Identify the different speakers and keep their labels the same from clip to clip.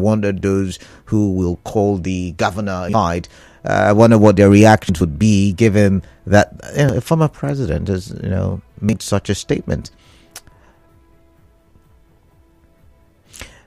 Speaker 1: wonder those who will call the governor aside. I wonder what their reactions would be, given that a former president has, made such a statement.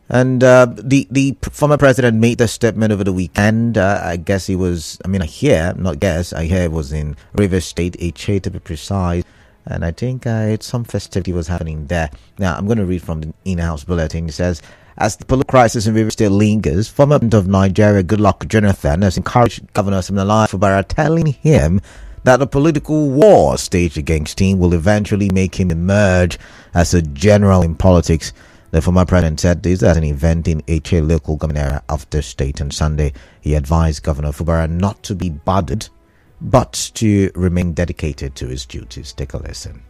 Speaker 1: And the former president made the statement over the weekend. I guess he was, I hear it was in Rivers State, Eche to be precise. And I think some festivity was happening there. Now, I'm going to read from the in-house bulletin. It says, as the political crisis in Rivers State lingers, former president of Nigeria, Goodluck Jonathan, has encouraged Governor Siminalayi Fubara, telling him that the political war staged against him will eventually make him emerge as a general in politics. The former president said this at an event in Eche local government area of the state on Sunday. He advised Governor Fubara not to be bothered, but to remain dedicated to his duties. Take a listen.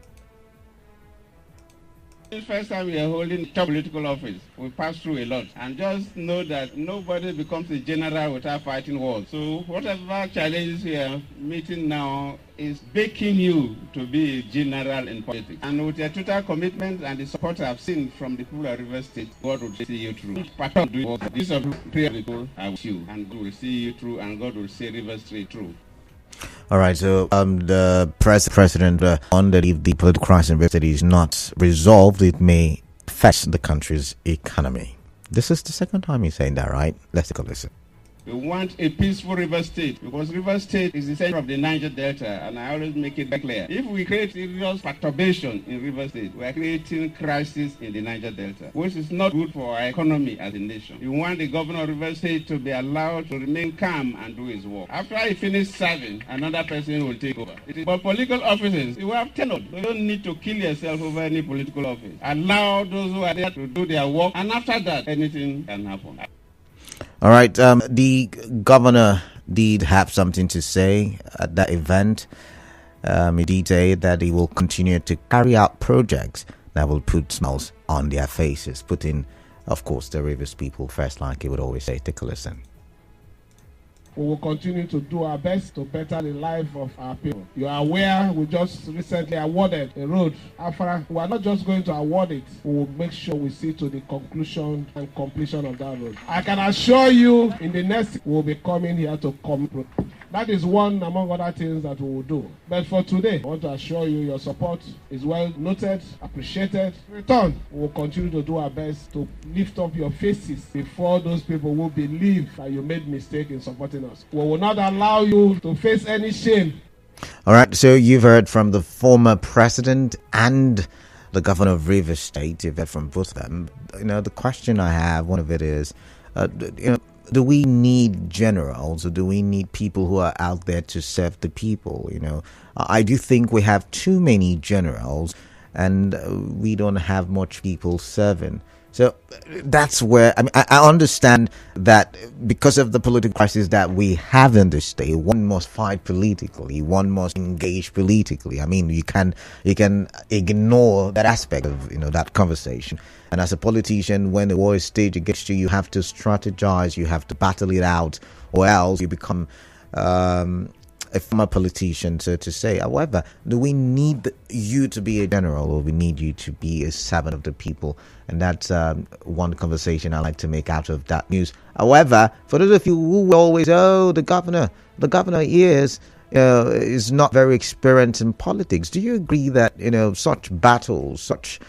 Speaker 2: The first time we are holding top political office, we pass through a lot, and just know that nobody becomes a general without fighting wars. So whatever challenges we are meeting now is baking you to be a general in politics. And with your total commitment and the support I've seen from the people of Rivers State, God will see you through. This of prayer people are with you, and God will see you through, and God will see Rivers State through.
Speaker 1: All right, so the president wondered if the political crisis in Rivers State is not resolved, it may affect the country's economy. This is the second time he's saying that, right? Let's take a listen.
Speaker 2: We want a peaceful River State because River State is the center of the Niger Delta, and I always make it very clear. If we create serious perturbation in River State, we are creating crisis in the Niger Delta, which is not good for our economy as a nation. We want the governor of River State to be allowed to remain calm and do his work. After he finishes serving, another person will take over. But political offices, you have tenure. You don't need to kill yourself over any political office. Allow those who are there to do their work, and after that, anything can happen.
Speaker 1: All right, the governor did have something to say at that event. He did say that he will continue to carry out projects that will put smiles on their faces, putting, of course, the Rivers people first, like he would always say. Take a listen.
Speaker 3: We will continue to do our best to better the life of our people. You are aware we just recently awarded a road. After we are not just going to award it, we will make sure we see to the conclusion and completion of that road. I can assure you in the next we will be coming here to come. That is one among other things that we will do. But for today, I want to assure you your support is well noted, appreciated. In return, we will continue to do our best to lift up your faces before those people who believe that you made mistake in supporting us. We will not allow you to face any shame.
Speaker 1: All right, so you've heard from the former president and the governor of Rivers State. You've heard from both of them. The question I have, one of it is, do we need generals, or do we need people who are out there to serve the people? I do think we have too many generals, and we don't have much people serving. So that's where, I understand that because of the political crisis that we have in this state, one must fight politically, one must engage politically. You can ignore that aspect of, that conversation. And as a politician, when the war is staged against you, you have to strategize, you have to battle it out, or else you become a former politician, so to say. However, do we need you to be a general, or we need you to be a servant of the people? And that's one conversation I like to make out of that news. However, for those of you who will always, the governor is not very experienced in politics, do you agree that such battles, such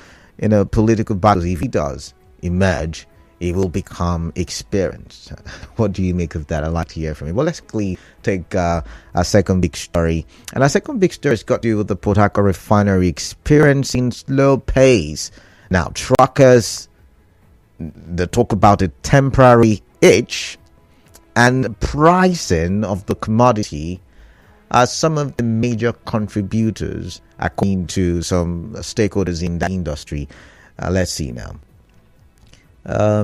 Speaker 1: political battles, if he does emerge, he will become experienced? What do you make of that? I'd like to hear from you. Well, let's quickly take our second big story. And our second big story has got to do with the Port Harcourt Refinery experiencing slow pace. Now, truckers, they talk about a temporary itch, and pricing of the commodity are some of the major contributors, according to some stakeholders in the industry. Let's see now.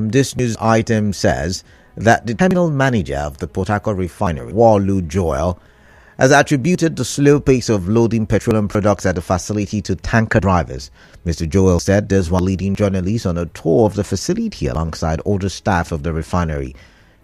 Speaker 1: This news item says that the terminal manager of the Port Harcourt Refinery, Walu Joel, has attributed the slow pace of loading petroleum products at the facility to tanker drivers. Mr. Joel said this while leading journalists on a tour of the facility alongside older staff of the refinery.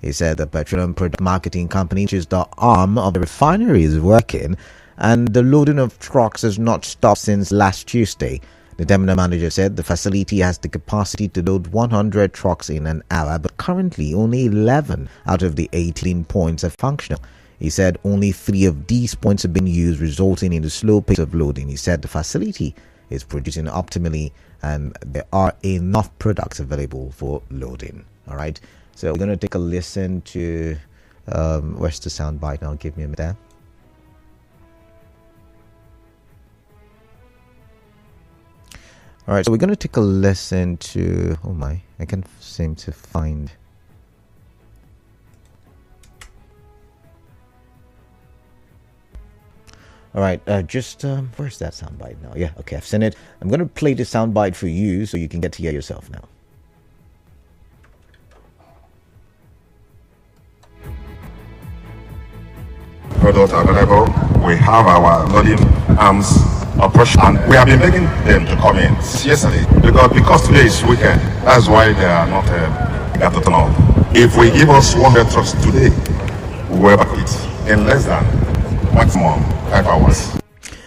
Speaker 1: He said the petroleum product marketing company, which is the arm of the refinery, is working, and the loading of trucks has not stopped since last Tuesday. The terminal manager said the facility has the capacity to load 100 trucks in an hour, but currently only 11 out of the 18 points are functional. He said only 3 of these points have been used, resulting in the slow pace of loading. He said the facility is producing optimally and there are enough products available for loading. All right, so we're going to take a listen to where's the sound bite now? Give me a minute there. All right, so we're going to take a listen to, oh my, I can't seem to find. All right, where's that soundbite now? Yeah, okay, I've seen it. I'm going to play the soundbite for you so you can get to hear yourself now.
Speaker 4: Products available. We have our loading arms operation, and we have been begging them to come in seriously because today is weekend. That's why they are not got to turn up. If we give us 100 trucks today, we will back it in less than maximum 5 hours.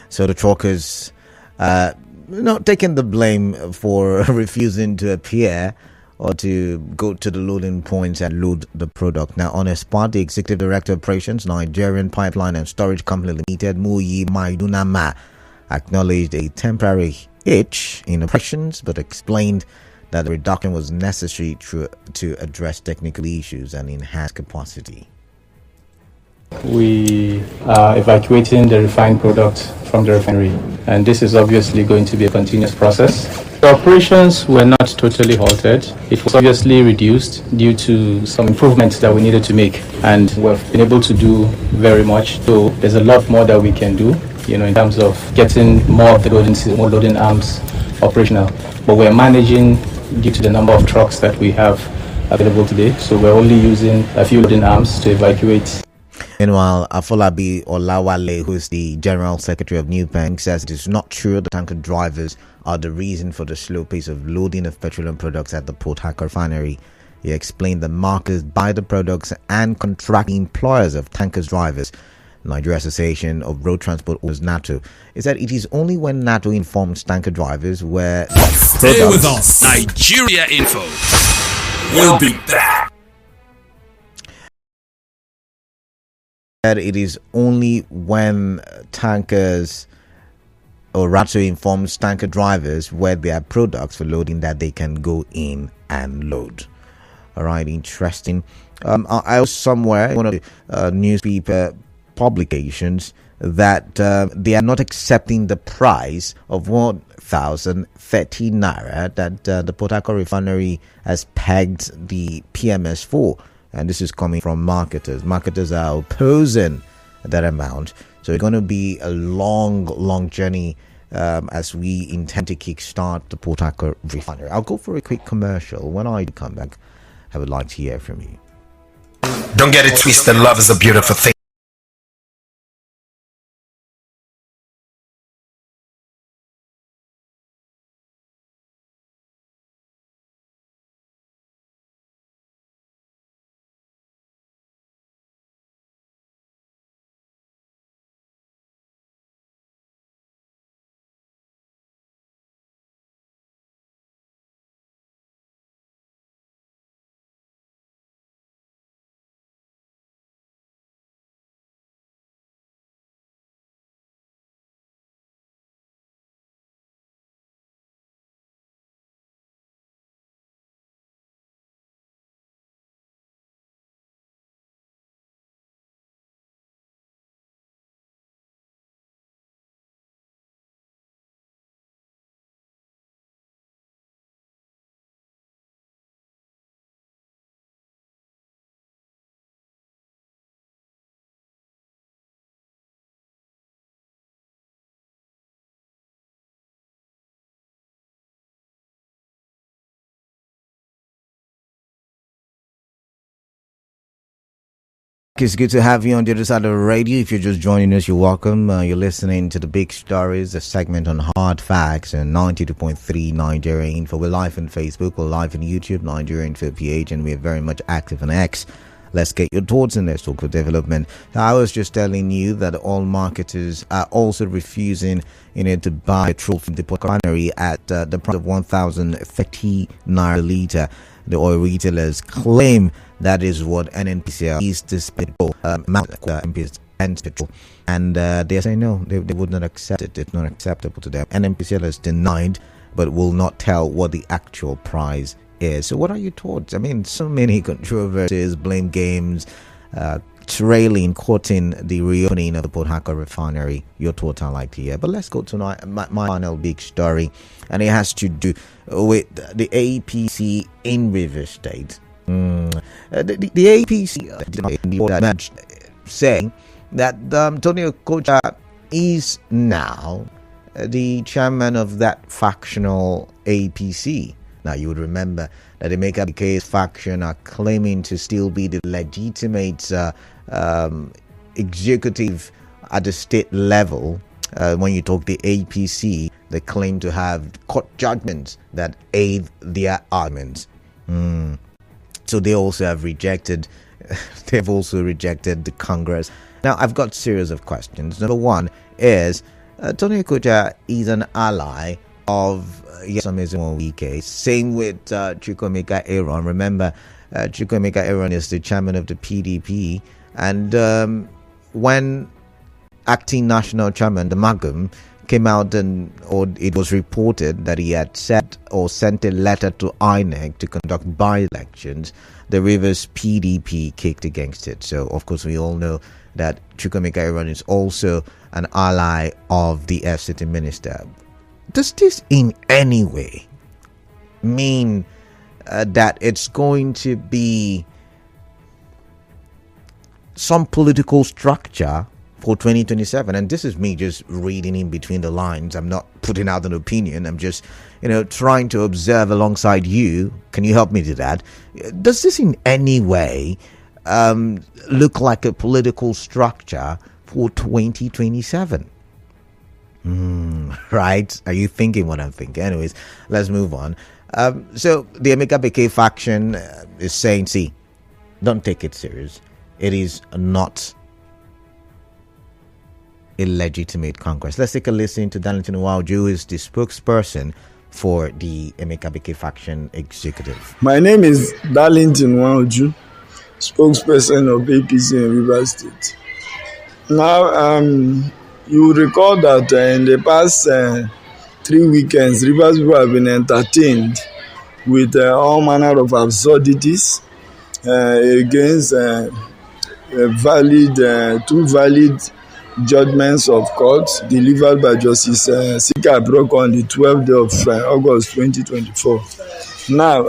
Speaker 1: So the truckers not taking the blame for refusing to appear or to go to the loading points and load the product. Now, on a spot, the Executive Director of Operations, Nigerian Pipeline and Storage Company Limited, Muyi Maidunama, acknowledged a temporary hitch in operations, but explained that the reduction was necessary to address technical issues and enhance capacity.
Speaker 5: We are evacuating the refined product from the refinery, and this is obviously going to be a continuous process. The operations were not totally halted. It was obviously reduced due to some improvements that we needed to make, and we've been able to do very much. So there's a lot more that we can do, in terms of getting more of the loading arms operational. But we're managing due to the number of trucks that we have available today. So we're only using a few loading arms to evacuate.
Speaker 1: Meanwhile, Afolabi Olawale, who is the General Secretary of New Bank, says it is not true the tanker drivers are the reason for the slow pace of loading of petroleum products at the Port Harcourt Refinery. He explained the markers buy the products and contract employers of tankers drivers. Nigeria Association of Road Transport Owners NATO is that it is only when NATO informs tanker drivers where
Speaker 6: stay with us. Nigeria Info. We'll be back.
Speaker 1: That it is only when tankers or rather informs tanker drivers where their products for loading that they can go in and load. All right, interesting. I was somewhere in one of the newspaper publications that they are not accepting the price of 1,030 naira that the Port Harcourt Refinery has pegged the PMS for. And this is coming from marketers. Marketers are opposing that amount. So it's going to be a long journey as we intend to kickstart the Port Harcourt Refinery. I'll go for a quick commercial. When I come back, I would like to hear from you.
Speaker 6: Don't get it twisted. Love is a beautiful thing.
Speaker 1: It's good to have you on the other side of the radio. If you're just joining us, you're welcome. You're listening to The Big Stories, a segment on hard facts and 92.3 Nigeria Info. We're live on Facebook, we're live on YouTube, Nigeria Info PH, and we're very much active on X Let's get your thoughts on this local development. I was just telling you that all marketers are also refusing, to buy petrol from the refinery at the price of 1,030 naira a litre. The oil retailers claim that is what NNPCL is to spend petrol, and they say no, they would not accept it. It's not acceptable to them. NNPCL has denied, but will not tell what the actual price is. So what are your thoughts? I mean, so many controversies, blame games, trailing, courting the reopening of the Port Harcourt refinery. Your thoughts are like to hear. But let's go to my final big story, and it has to do with the APC in Rivers State. The APC saying that Antonio Okocha is now the chairman of that factional APC. Now, you would remember that Emeka Beke's faction are claiming to still be the legitimate executive at the state level. When you talk the APC, they claim to have court judgments that aid their arguments. So they also have rejected, they've also rejected the Congress. Now, I've got a series of questions. Number one is, Tony Okocha is an ally of Beke. Same with Emeka Aaron. Remember, Emeka Aaron is the chairman of the PDP, and when acting national chairman, the Magum, came out or it was reported that he had said or sent a letter to INEC to conduct by-elections, the Rivers PDP kicked against it. So, of course, we all know that Emeka Aaron is also an ally of the FCT minister. Does this in any way mean that it's going to be some political structure for 2027? And this is me just reading in between the lines. I'm not putting out an opinion. I'm just, trying to observe alongside you. Can you help me to that? Does this in any way look like a political structure for 2027? Right? Are you thinking what I'm thinking? Anyways, let's move on. So the Emeka Beke faction is saying, see, don't take it serious. It is not a legitimate Congress. Let's take a listen to Darlington Nwauju, who is the spokesperson for the Emeka Beke faction executive.
Speaker 7: My name is Darlington Nwauju, spokesperson of APC in Rivers State. Now, you will recall that in the past 3 weekends, Rivers people have been entertained with all manner of absurdities against two valid judgments of court delivered by Justice Sika Brok on the 12th day of August 2024. Now,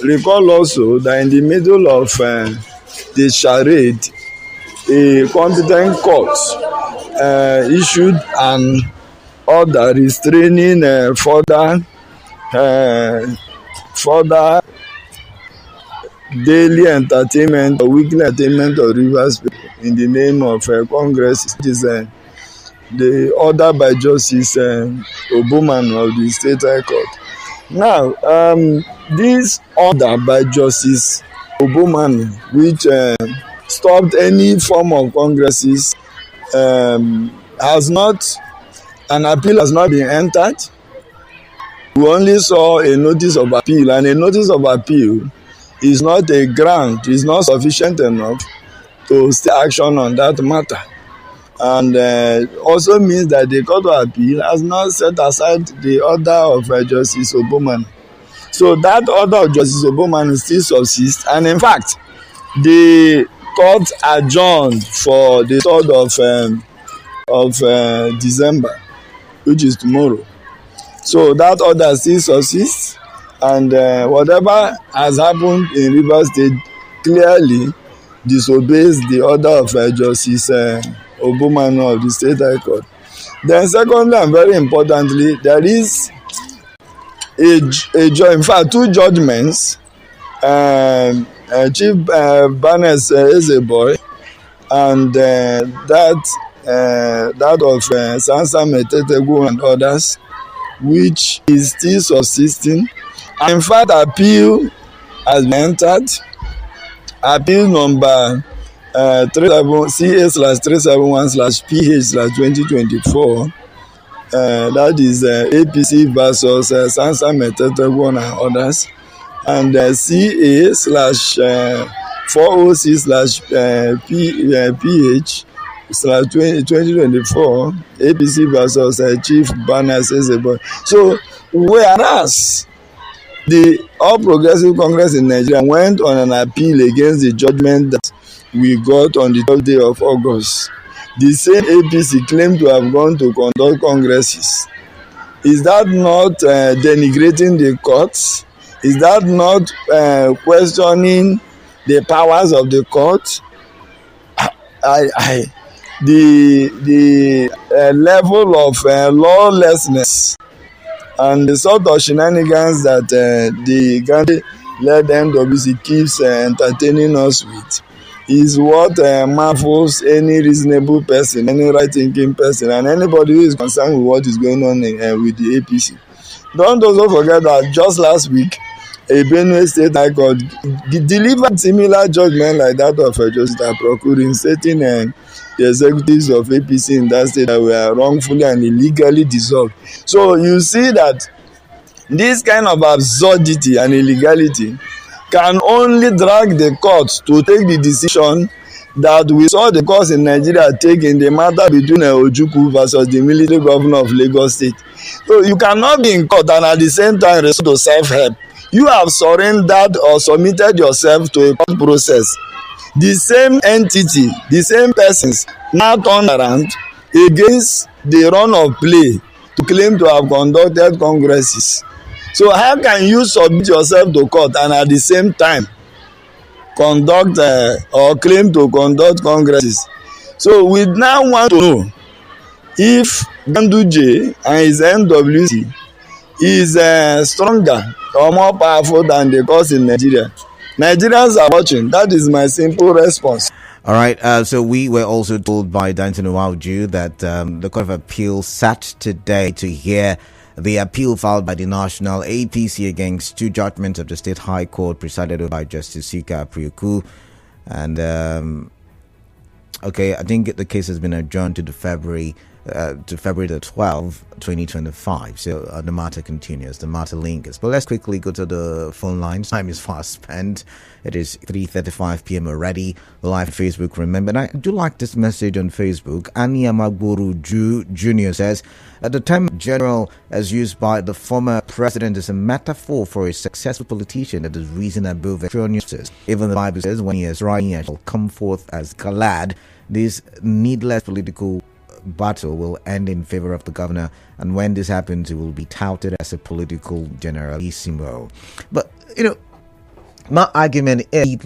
Speaker 7: recall also that in the middle of the charade, a competent court issued an order restraining further daily entertainment or weekly entertainment of Rivers people in the name of Congress. It is the order by Justice Oboman of the State High Court. Now, this order by Justice Oboman, which stopped any form of congresses, an appeal has not been entered. We only saw a notice of appeal, and a notice of appeal is not a ground, is not sufficient enough to take action on that matter. And also means that the Court of Appeal has not set aside the order of Justice Oboman. So that order of Justice Oboman still subsists, and in fact, the court adjourned for the 3rd of December, which is tomorrow. So that order still subsists, and whatever has happened in Rivers State clearly disobeys the order of Justice Oboman of the State High Court. Then secondly, and very importantly, there is in fact two judgments, Chief Barnes Ezeboy and that of Sansa Metetegu and others, which is still subsisting. In fact, appeal has been entered, appeal number 37 CA/371/PH/2024. That is APC versus Sansa Metetegon and others, and CA/406/PH/2024 APC versus Chief Bana Sesebo. So whereas the All Progressive Congress in Nigeria went on an appeal against the judgment that we got on the 12th day of August, the same APC claimed to have gone to conduct congresses. Is that not denigrating the courts? Is that not questioning the powers of the court? The level of lawlessness and the sort of shenanigans that the Gandhi-led NWC keeps entertaining us with is what marvels any reasonable person, any right-thinking person, and anybody who is concerned with what is going on with the APC. Don't also forget that just last week, a Benue State High Court delivered similar judgment like that of Justice Procuring, stating the executives of APC in that state that were wrongfully and illegally dissolved. So you see that this kind of absurdity and illegality can only drag the courts to take the decision that we saw the courts in Nigeria take in the matter between Ojukwu versus the military governor of Lagos State. So you cannot be in court and at the same time resort to self-help. You have surrendered or submitted yourself to a court process. The same entity, the same persons now turn around against the run of play to claim to have conducted congresses. So how can you submit yourself to court and at the same time conduct or claim to conduct congresses? So we now want to know if Ganduje and his NWC is stronger or more powerful than the courts in Nigeria. Nigerians are watching. That is my simple response.
Speaker 1: All right. So we were also told by Danton Uwaju that the Court of Appeal sat today to hear the appeal filed by the National APC against two judgments of the State High Court presided over by Justice Sika Prioku. And, I think the case has been adjourned to February the 12th, 2025. So the matter continues, the matter lingers. But let's quickly go to the phone lines. Time is fast spent. It is 3:35 p.m. already. Live Facebook, remember. And I do like this message on Facebook. Ania Magburu Jr. says, the term general as used by the former president is a metaphor for a successful politician that is reason above extraneous. Even the Bible says, when he is writing, I shall come forth as Galad. This needless political battle will end in favor of the governor, and when this happens, it will be touted as a political generalissimo. But my argument is,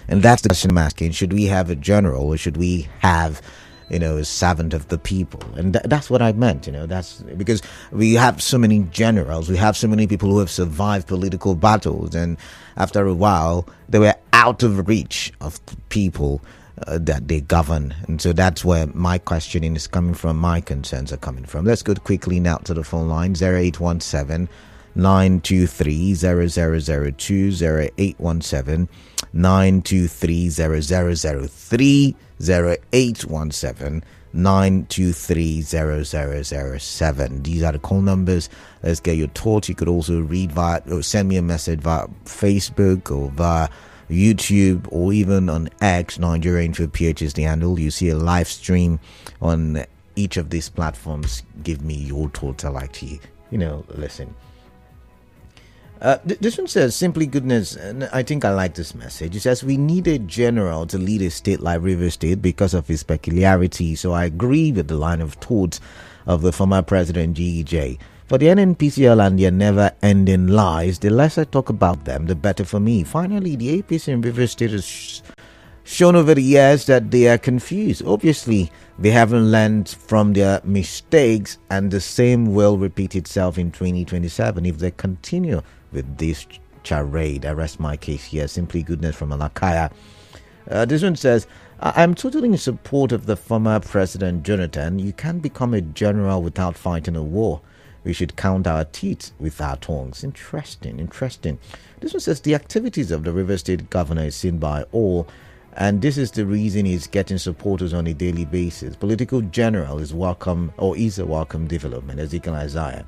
Speaker 1: and that's the question I'm asking: should we have a general, or should we have a servant of the people? And that's what I meant. That's because we have so many generals, we have so many people who have survived political battles, and after a while they were out of reach of people that they govern. And so that's where my questioning is coming from, my concerns are coming from. Let's go quickly now to the phone line. 0817 923 0002, 0817 923 0003, 0817 923 0007. These are the call numbers. Let's get your thoughts. You could also read via or send me a message via Facebook or via YouTube or even on X. Nigeria Info PH is the handle. You see a live stream on each of these platforms. Give me your thoughts. I like to listen. This one says, simply goodness, and I think I like this message. It says, we need a general to lead a state like River State because of his peculiarity. So I agree with the line of thoughts of the former president, GEJ. For the NNPCL and their never-ending lies, the less I talk about them, the better for me. Finally, the APC in River State has shown over the years that they are confused. Obviously, they haven't learned from their mistakes, and the same will repeat itself in 2027 if they continue with this charade. I rest my case here. Simply goodness from Alakaya. This one says, I'm totally in support of the former President Jonathan. You can't become a general without fighting a war. we should count our teeth with our tongues. Interesting. This one says the activities of the River State governor is seen by all, and this is the reason he's getting supporters on a daily basis. Political general is welcome, or is a welcome development, Ezekiel Isaiah.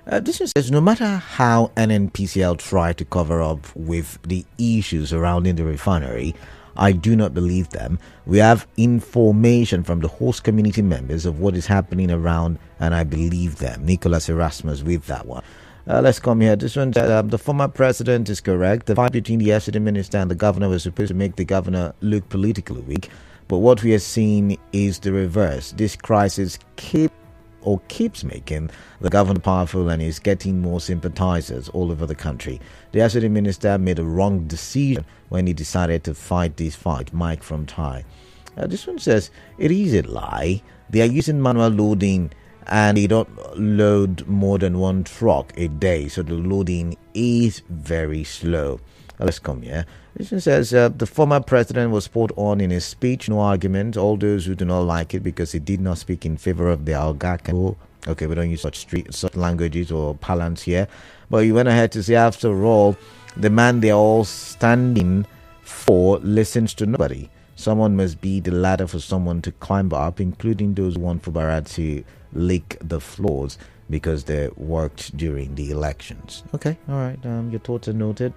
Speaker 1: This one says no matter how NNPCL try to cover up with the issues surrounding the refinery, I do not believe them. We have information from the host community members of what is happening around, and I believe them. Nicholas Erasmus with that one. Let's come here. This one says the former president is correct. The fight between the FCD minister and the governor was supposed to make the governor look politically weak, but what we are seeing is the reverse. This crisis keeps making the governor powerful and is getting more sympathizers all over the country. The FCD minister made a wrong decision when he decided to fight this fight. Mike from Thai. This one says it is a lie. They are using manual loading and they don't load more than one truck a day, so the loading is very slow. Let's come here. This one says the former president was spot on in his speech, no argument. All those who do not like it because he did not speak in favor of the Alga. Okay, we don't use such languages or parlance here, but he went ahead to say, after all, the man they're all standing for listens to nobody. Someone must be the ladder for someone to climb up, including those who want Fubara to lick the floors because they worked during the elections. Okay, all right. Your thoughts are noted.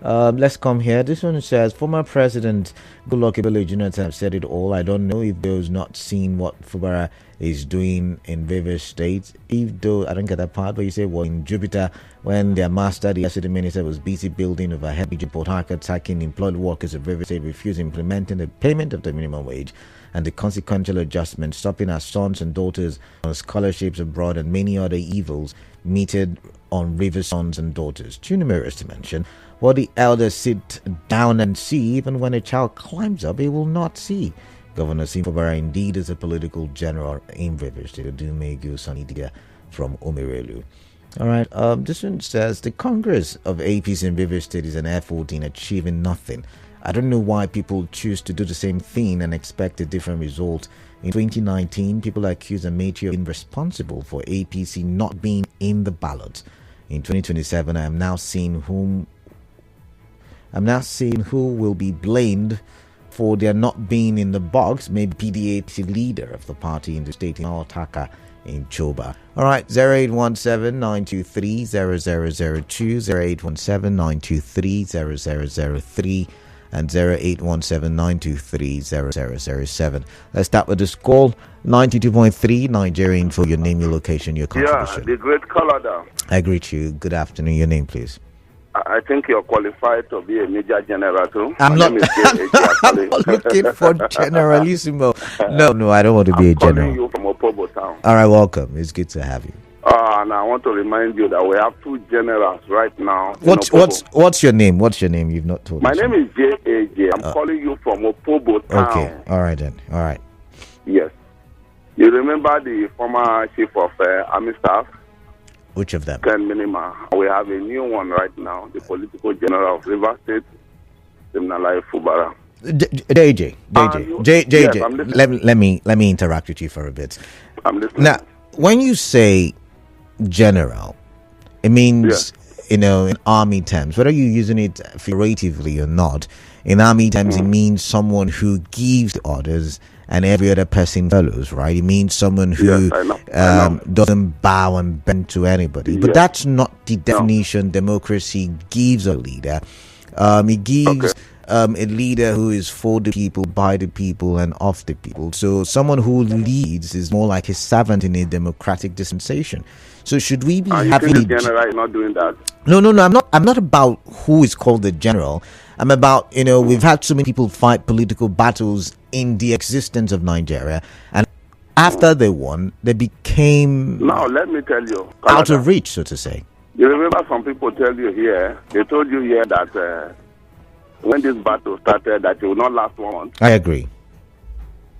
Speaker 1: Let's come here. This one says former President Goodluck Jonathan have said it all. I don't know if those not seen what Fubara is doing in various states. If though I don't get that part, but you say, well, in Jupiter, when their master, the FCD minister, was busy building over heavy Port Harcourt, attacking employed workers of various states, refused implementing the payment of the minimum wage and the consequential adjustment, stopping our sons and daughters on scholarships abroad, and many other evils meted on river sons and daughters. Too numerous to mention. What the elders sit down and see, even when a child climbs up, he will not see. Governor Fubara indeed is a political general in River State. Dumegu Sanidia from Omirelu. All right, this one says the Congress of APs in River State is an effort in achieving nothing. I don't know why people choose to do the same thing and expect a different result. In 2019, people accused Amechi of being responsible for APC not being in the ballot. In 2027, I am now seeing who will be blamed for their not being in the box. Maybe PDAP leader of the party in the state in Altaka in Choba. All right, 0817-923-0002, 0817-923-0003, and 0817-923-0007. Let's start with this call. 92.3 Nigerian for your name, your location, your contribution.
Speaker 8: Yeah, the great caller there.
Speaker 1: I greet you. Good afternoon. Your name, please.
Speaker 8: I think you're qualified to be a major general too.
Speaker 1: I'm not looking for generalissimo. No, I don't want to be a general.
Speaker 8: I'm calling you from Opobo town.
Speaker 1: All right, welcome. It's good to have you.
Speaker 8: And I want to remind you that we have two generals right now.
Speaker 1: What's your name? What's your name? You've not told me.
Speaker 8: My name is J.A.J. I'm calling you from Opobo town.
Speaker 1: Okay, all right then. All right.
Speaker 8: Yes. You remember the former chief of army staff?
Speaker 1: Which of them?
Speaker 8: Ken Minima. We have a new one right now, the political general of River State, Simnalai Fubara.
Speaker 1: JJ.
Speaker 8: Yes,
Speaker 1: let me interact with you for a bit.
Speaker 8: I'm listening.
Speaker 1: Now, when you say general, it means, in army terms, whether you're using it figuratively or not, in army terms, it means someone who gives orders and every other person follows, right? It means someone who doesn't bow and bend to anybody. But that's not the definition democracy gives a leader. It gives a leader who is for the people, by the people, and of the people. So someone who leads is more like a servant in a democratic dispensation. So should we be having
Speaker 8: the general is not doing that?
Speaker 1: No. I'm not about who is called the general. I'm about, we've had so many people fight political battles in the existence of Nigeria, and after they won, they became
Speaker 8: now let me tell you,
Speaker 1: out of reach, so to say.
Speaker 8: You remember some people tell you here, they told you here that when this battle started, that it will not last 1 month.
Speaker 1: I agree.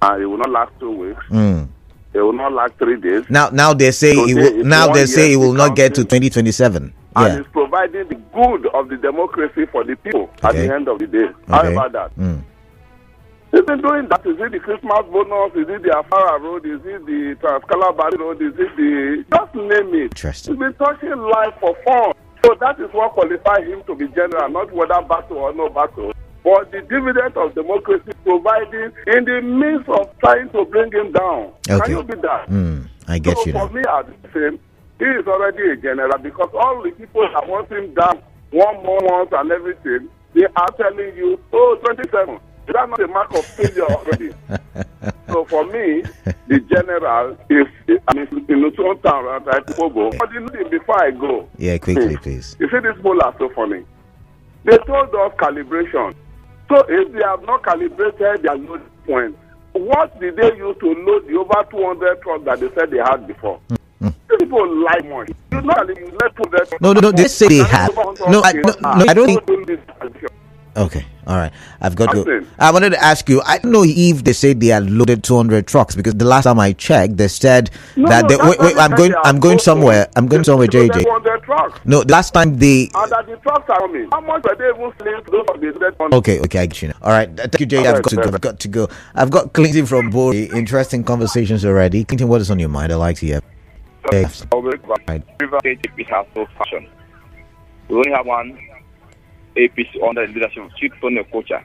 Speaker 8: And it will not last 2 weeks. It will not last 3 days.
Speaker 1: Now they say
Speaker 8: so
Speaker 1: it will. Now they say it will not get to 2027.
Speaker 8: And it's providing the good of the democracy for the people at the end of the day. How about that? He's been doing that. Is it the Christmas bonus? Is it the Afara Road? Is it the Transcalabar Road? Is it the... Just name it.
Speaker 1: Interesting.
Speaker 8: He's been touching life for fun. So that is what qualifies him to be general, not whether battle or no battle. But the dividend of democracy providing in the midst of trying to bring him down.
Speaker 1: Okay.
Speaker 8: Can you be that?
Speaker 1: I get
Speaker 8: so
Speaker 1: you now.
Speaker 8: For me, at the same, he is already a general because all the people that want him down 1 more month and everything, they are telling you, 27. Is that not a mark of failure already? So for me, the general is in its own town, right? But before I go,
Speaker 1: Yeah, quickly, please.
Speaker 8: you see, these people are so funny. They told us calibration. So if they have not calibrated their load point, what did they use to load the over 200 trucks that they said they had before? People lie more. You know,
Speaker 1: No, they say they have. No, I don't think. Okay, all right. I've got to. I wanted to ask you. I don't know if they said they had loaded 200 trucks because the last time I checked, they said that they. Wait, I'm going somewhere. I'm going somewhere, JJ. No, last time they.
Speaker 8: And that the trucks are coming. How much are they even selling to those of the dead ones?
Speaker 1: Okay, I get you now. All right, thank you, Jay. I've got to go. I've got Clinton from Bori. Interesting conversations already. Clinton, what is on your mind? I like to hear.
Speaker 9: River State APC has no faction. We only have one APC under the leadership of Chief Okocha.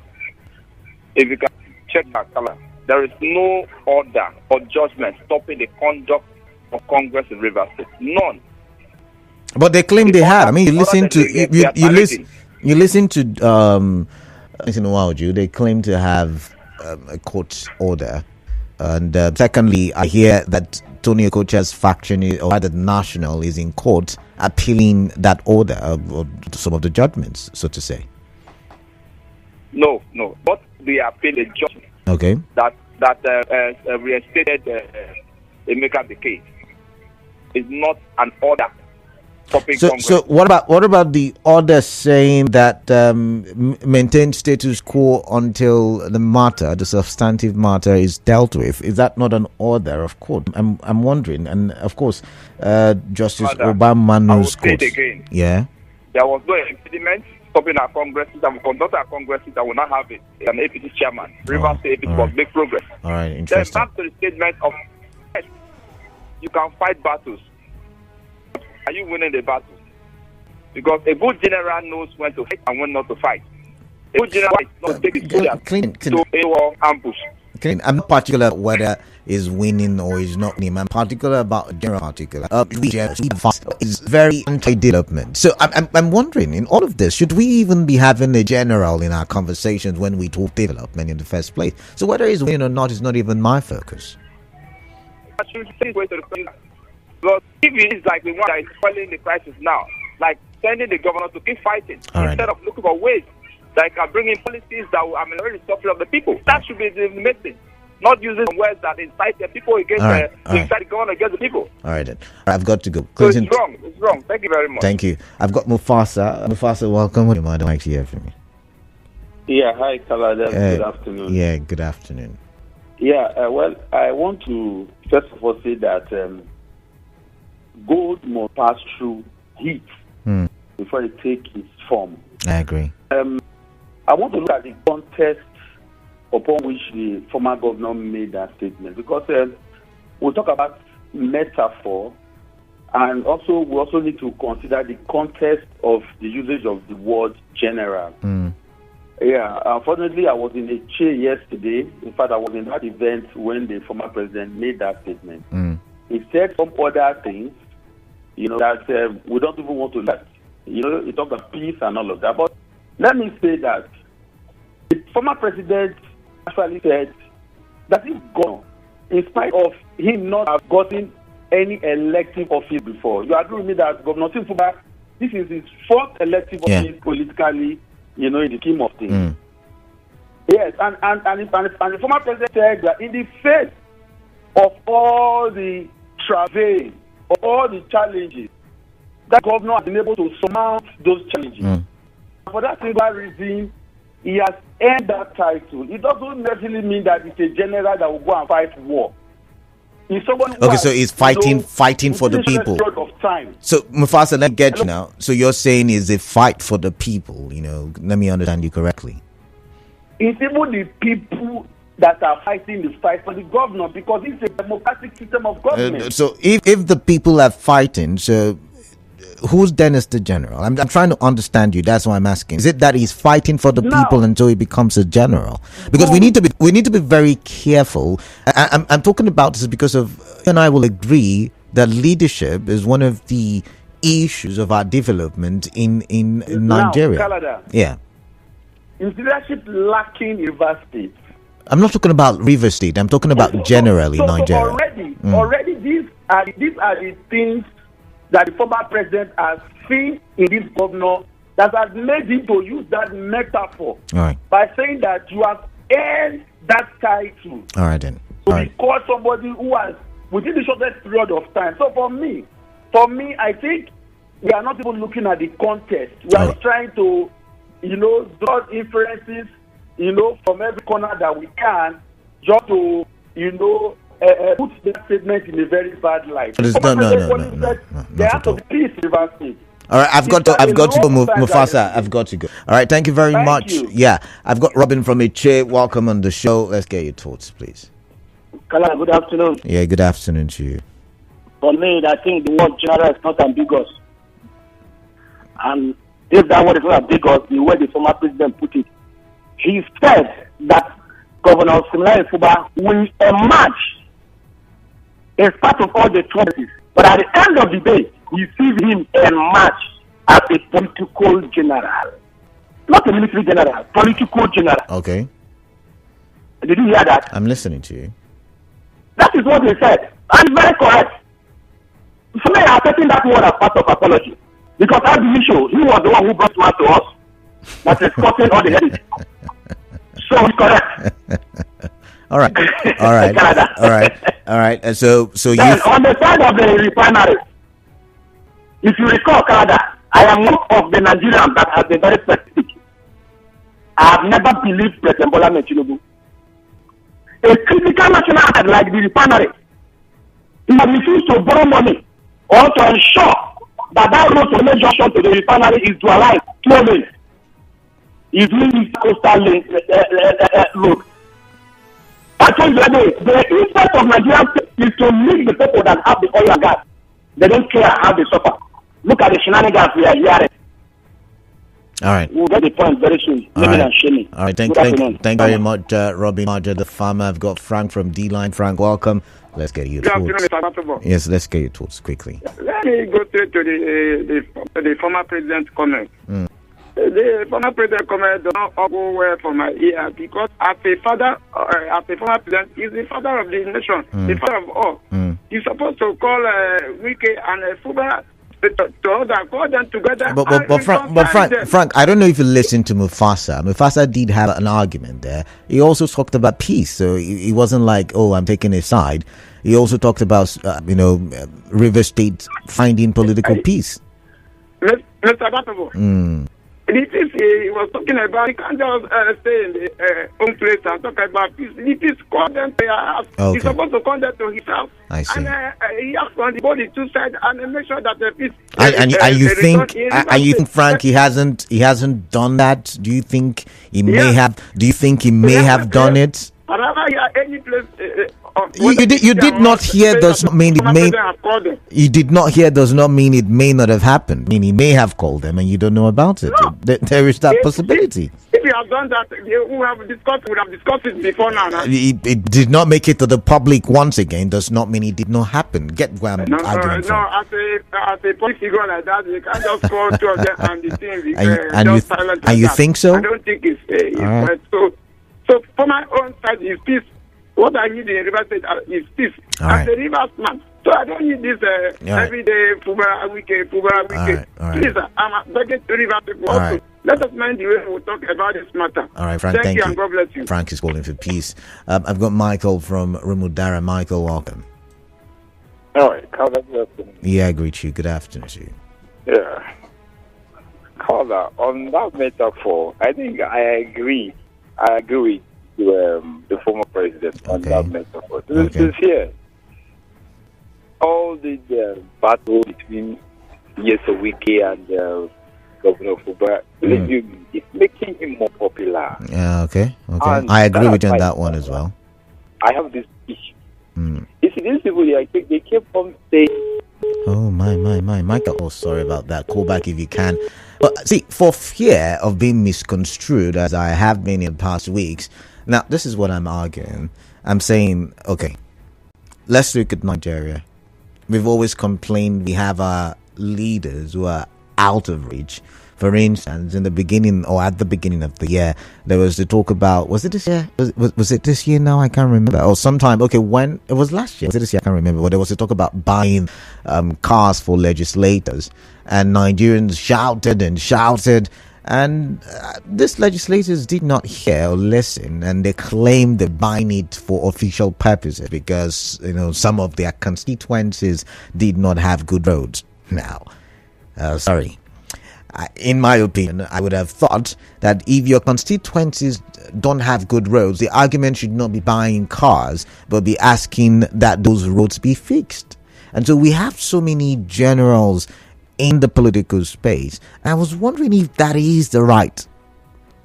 Speaker 9: If you can check that color, there is no order or judgment stopping the conduct of Congress in River State. None.
Speaker 1: But they claim they have. I mean, you listen to you listen to they claim to have a court order, and secondly, I hear that Tony Okocha's faction, or the National, is in court appealing that order or some of the judgments, so to say.
Speaker 9: No. But they appeal the judgment.
Speaker 1: Okay.
Speaker 9: That reinstated Emeka Beke is not an order.
Speaker 1: So what about the order saying that maintain status quo until the substantive matter is dealt with? Is that not an order of court? I'm wondering, and of course, Justice Obama's court. Again. Yeah.
Speaker 9: There was no impediment stopping our congresses and we conduct our congresses that will not have it. An APC chairman. River State APC was big progress.
Speaker 1: All right, interesting.
Speaker 9: Then back to the statement of you can fight battles. Are you winning the battle? Because a good general knows when to fight and when not to fight. A good general is not taking to a war ambush.
Speaker 1: I'm not particular whether is winning or is not winning. I'm particular about general particular. It's very anti-development. So I'm wondering, in all of this, should we even be having a general in our conversations when we talk development in the first place? So whether he's winning or not is not even my focus.
Speaker 9: Because if it is like the one that is following the crisis now, like sending the governor to keep fighting instead of looking for ways that can bring in policies that will ameliorate the suffering of the people. That should be the message. Not using words that incite the people against incite the governor against the people.
Speaker 1: All right then. I've got to go.
Speaker 9: So it's wrong. It's wrong. Thank you very much.
Speaker 1: Thank you. I've got Mufasa. Mufasa, welcome. What do you like to hear from me?
Speaker 10: Yeah, hi Kalada. Good afternoon.
Speaker 1: Yeah, good afternoon.
Speaker 10: Yeah, well, I want to first of all say that gold must pass through heat before it takes its form.
Speaker 1: I agree.
Speaker 10: I want to look at the context upon which the former governor made that statement, because we talk about metaphor, and also we also need to consider the context of the usage of the word general. Yeah, unfortunately, I was in a chair yesterday. In fact, I was in that event when the former president made that statement. He said some other things, that we don't even want to let. He talked about peace and all of that. But let me say that the former president actually said that he's gone, in spite of him not have gotten any elective office before. You agree with me that Governor Fubara, this is his fourth elective office politically, in the scheme of things. Yes, and the former president said that in the face of all the travail, all the challenges, that governor has been able to surmount those challenges. For that single reason, he has earned that title. It doesn't necessarily mean that it's a general that will go and fight war.
Speaker 1: So he's fighting for the people. So Mufasa, let me get you now. So you're saying is a fight for the people, let me understand you correctly.
Speaker 10: It's even the people that are fighting this fight for the governor, because it's a democratic system of government.
Speaker 1: So if the people are fighting, so who's then is the general? I'm trying to understand you. That's why I'm asking. Is it that he's fighting for the people until he becomes a general? Because we need to be very careful. I'm talking about this because of you and I will agree that leadership is one of the issues of our development in Nigeria.
Speaker 10: Canada.
Speaker 1: Yeah.
Speaker 10: Is leadership lacking in Rivers State?
Speaker 1: I'm not talking about River State. I'm talking about generally Nigeria.
Speaker 10: Already these are the things that the former president has seen in this governor that has made him to use that metaphor by saying that you have earned that title.
Speaker 1: All right then.
Speaker 10: To be called somebody who has within the shortest period of time. So for me, I think we are not even looking at the contest. We are trying to, draw inferences, from every corner that we can, just to, put that statement in a very bad light.
Speaker 1: No.
Speaker 10: There has to be peace in Rivers State.
Speaker 1: All right, I've got to go, Mufasa. I've got to go. All right, thank you very much. Yeah, I've got Robin from Iche. Welcome on the show. Let's get your thoughts, please.
Speaker 11: Kala, good afternoon.
Speaker 1: Yeah, good afternoon to you.
Speaker 11: For me, I think the word general is not ambiguous. And if that word is not ambiguous, the way the former president put it, he said that Governor Fubara will emerge in spite of all the troubles. But at the end of the day, we see him emerge as a political general. Not a military general, political general.
Speaker 1: Okay.
Speaker 11: Did you hear that?
Speaker 1: I'm listening to you.
Speaker 11: That is what he said. And it's very correct. For me, I'm taking that word as part of apology. Because as the issue, he was the one who brought man to us. That is cutting all the heads. So it's correct.
Speaker 1: All right. So
Speaker 11: then,
Speaker 1: you
Speaker 11: on the side of the refinery, if you recall, Canada, I am one of the Nigerians that has been very specific. I have never believed President Bola Tinubu. A critical national asset like the refinery, he has refused to borrow money or to ensure that road from the junction to the refinery is dualized, 2 lanes. He's doing this coastal lane road. I told you the interest of Nigeria is to meet the people that have the oil and gas. They don't care how they suffer. Look at the shenanigans we are hearing.
Speaker 1: All right.
Speaker 11: We'll get the point very soon.
Speaker 1: All right. Thank you very much, Robin Marja, the farmer. I've got Frank from D-Line. Frank, welcome. Let's get your thoughts. Yes, let's get your thoughts quickly.
Speaker 12: Let me go straight to the former president's comment. The former president comment does not go well for my ear because as a father, as a former president, he's the father of the nation, the father of all. He's supposed to call Beke and Fubara to call them together.
Speaker 1: But Frank, I don't know if you listened to Mufasa. Mufasa did have an argument there. He also talked about peace, so he wasn't like, oh, I'm taking a side. He also talked about, River State finding political peace.
Speaker 12: Mr. Batabo. The peace he was talking about, he can't just stay in the own place and talk about peace. The peace called them to their house. Okay. He's supposed to call them to his house.
Speaker 1: I see.
Speaker 12: And he has on the body two sides and make sure that the peace.
Speaker 1: And you think Frank he hasn't done that? Do you think he may have? Do you think he may have done it?
Speaker 12: Any place.
Speaker 1: You did not hear does not mean it may. You did not hear does not mean it may not have happened. I mean, he may have called them and you don't know about it.
Speaker 12: No.
Speaker 1: There is that possibility.
Speaker 12: If you have done that, we would have discussed it before now.
Speaker 1: It did not make it to the public once again. Does not mean it did not happen. Get where I'm arguing from.
Speaker 12: No, as a police figure like that, you can't just call two of them and the thing
Speaker 1: and you think so?
Speaker 12: I don't think it's right. So for my own side is peace. What I need in River State is peace. As a Rivers man. So I don't need this everyday Fubara week. Please, I'm begging to River people also. Let us mind the way we talk about this matter.
Speaker 1: All right, Frank, thank you.
Speaker 12: And God bless you.
Speaker 1: Frank is calling for peace. I've got Michael from Rumudara. Michael, welcome.
Speaker 13: All right, Carla, good afternoon.
Speaker 1: Yeah, I greet you. Good afternoon to you.
Speaker 13: Yeah. Carla, on that metaphor, I think I agree with the former president on that metaphor. This is here. All the battle between Beke and Governor Fubara, it's making him more popular.
Speaker 1: Yeah, okay. I agree with you on that one as well.
Speaker 13: I have this issue. You see, these people, they keep on saying.
Speaker 1: Oh, my. Michael, oh, sorry about that. Call back if you can. But see, for fear of being misconstrued, as I have been in past weeks, now, this is what I'm arguing. I'm saying, okay, let's look at Nigeria. We've always complained we have our leaders who are out of reach. For instance, in the beginning or at the beginning of the year, there was the talk about, was it this year? Was it this year now? I can't remember. Or sometime, okay, when? It was last year. Was it this year? I can't remember. But there was a talk about buying cars for legislators. And Nigerians shouted and shouted. And these legislators did not hear or listen. And they claimed they're buying it for official purposes because, some of their constituencies did not have good roads. Now, in my opinion, I would have thought that if your constituencies don't have good roads, the argument should not be buying cars, but be asking that those roads be fixed. And so we have so many generals in the political space. I was wondering if that is the right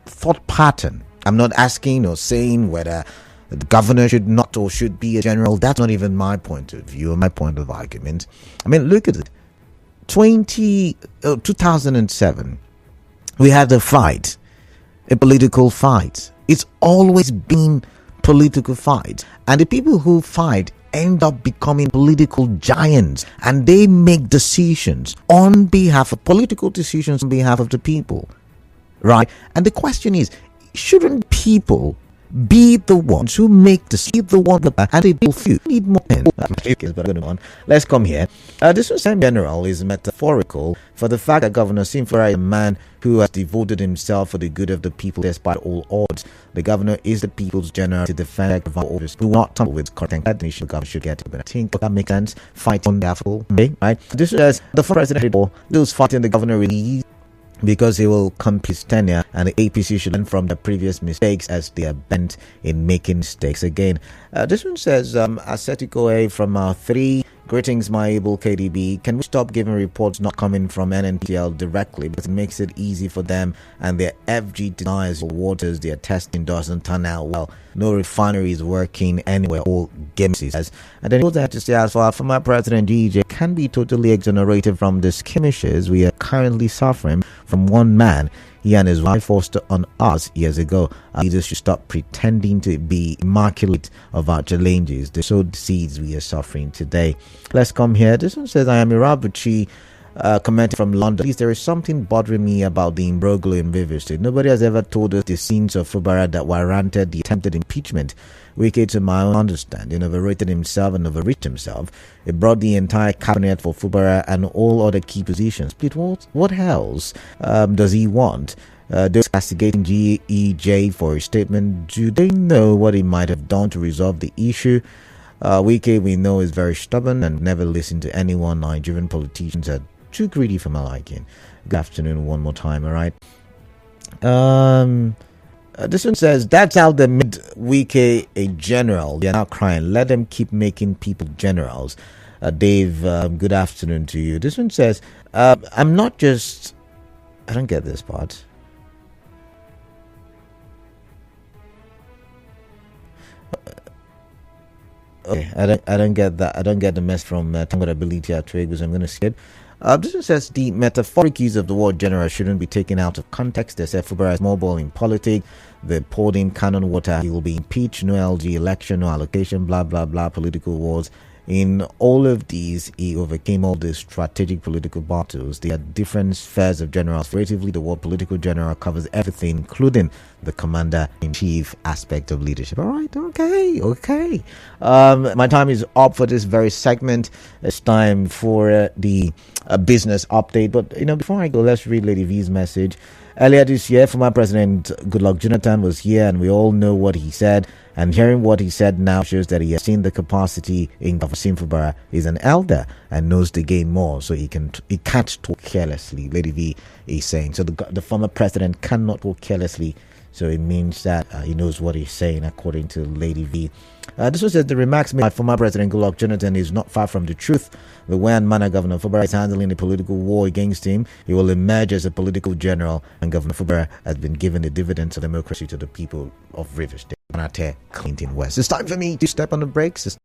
Speaker 1: thought pattern. I'm not asking or saying whether the governor should not or should be a general. That's not even my point of view or my point of argument. I mean, look at it. 2007, we had a fight, a political fight. It's always been political fight, and the people who fight end up becoming political giants, and they make decisions on behalf of political decisions on behalf of the people, right? And the question is, shouldn't people be the ones who make the one that and they few need more men? Let's come here. This was in general is metaphorical for the fact that Governor Simfara is a man who has devoted himself for the good of the people despite all odds. The governor is the people's general to defend the office. We will not tumble with content that the nation government should get. But I think that makes sense. Fight on behalf of right? This is the former president. Those fighting the governor release, because he will complete his tenure, and the APC should learn from the previous mistakes as they are bent in making mistakes again. This one says, Asetico A from 3. Greetings, my able KDB. Can we stop giving reports not coming from NNPL directly, because it makes it easy for them and their FG denies waters their testing doesn't turn out well. No refinery is working anywhere, all games, he says. And then he goes ahead to say, as for our former president GJ can be totally exonerated from the skirmishes we are currently suffering from one man he and his wife forced on us years ago. Our leaders should stop pretending to be immaculate of our challenges. They sowed seeds we are suffering today. Let's come here. This one says, I am Irabuchi, commenting from London. Please, there is something bothering me about the imbroglio in River State. Nobody has ever told us the scenes of Fubara that warranted the attempted impeachment. Wike, to my own understanding, overrated himself and overreached himself. It brought the entire cabinet for Fubara and all other key positions. Please, what else does he want? Those castigating GEJ for his statement, do they know what he might have done to resolve the issue? Wike, we know, is very stubborn and never listen to anyone. Nigerian politicians are too greedy for my liking. Good afternoon one more time, all right? This one says, that's how they made Wike a general. They're not crying. Let them keep making people generals. Dave, good afternoon to you. This one says, I'm not just... I don't get this part. Okay, I don't get that. I don't get the mess from Tango Ability at Twig, so I'm going to skip. This one says the metaphoric use of the word general shouldn't be taken out of context. They said Fubara is more ball in politics. They poured in cannon water. He will be impeached. No LG election, no allocation, blah, blah, blah, political wars. In all of these, he overcame all the strategic political battles. There are different spheres of generals. Relatively, the word political general covers everything, including the commander-in-chief aspect of leadership. All right, okay. My time is up for this very segment. It's time for the business update. But, before I go, let's read Lady V's message. Earlier this year, former President Goodluck Jonathan was here, and we all know what he said. And hearing what he said now shows that he has seen the capacity in Governor Fubara. Is an elder and knows the game more, so he can't talk carelessly. Lady V is saying. So the former president cannot talk carelessly. So it means that he knows what he's saying, according to Lady V. This was the remarks made by former President Goodluck Jonathan is not far from the truth. The way and manner Governor Fubara is handling the political war against him, he will emerge as a political general, and Governor Fubara has been given the dividends of democracy to the people of River State. Clinton West. It's time for me to step on the brakes.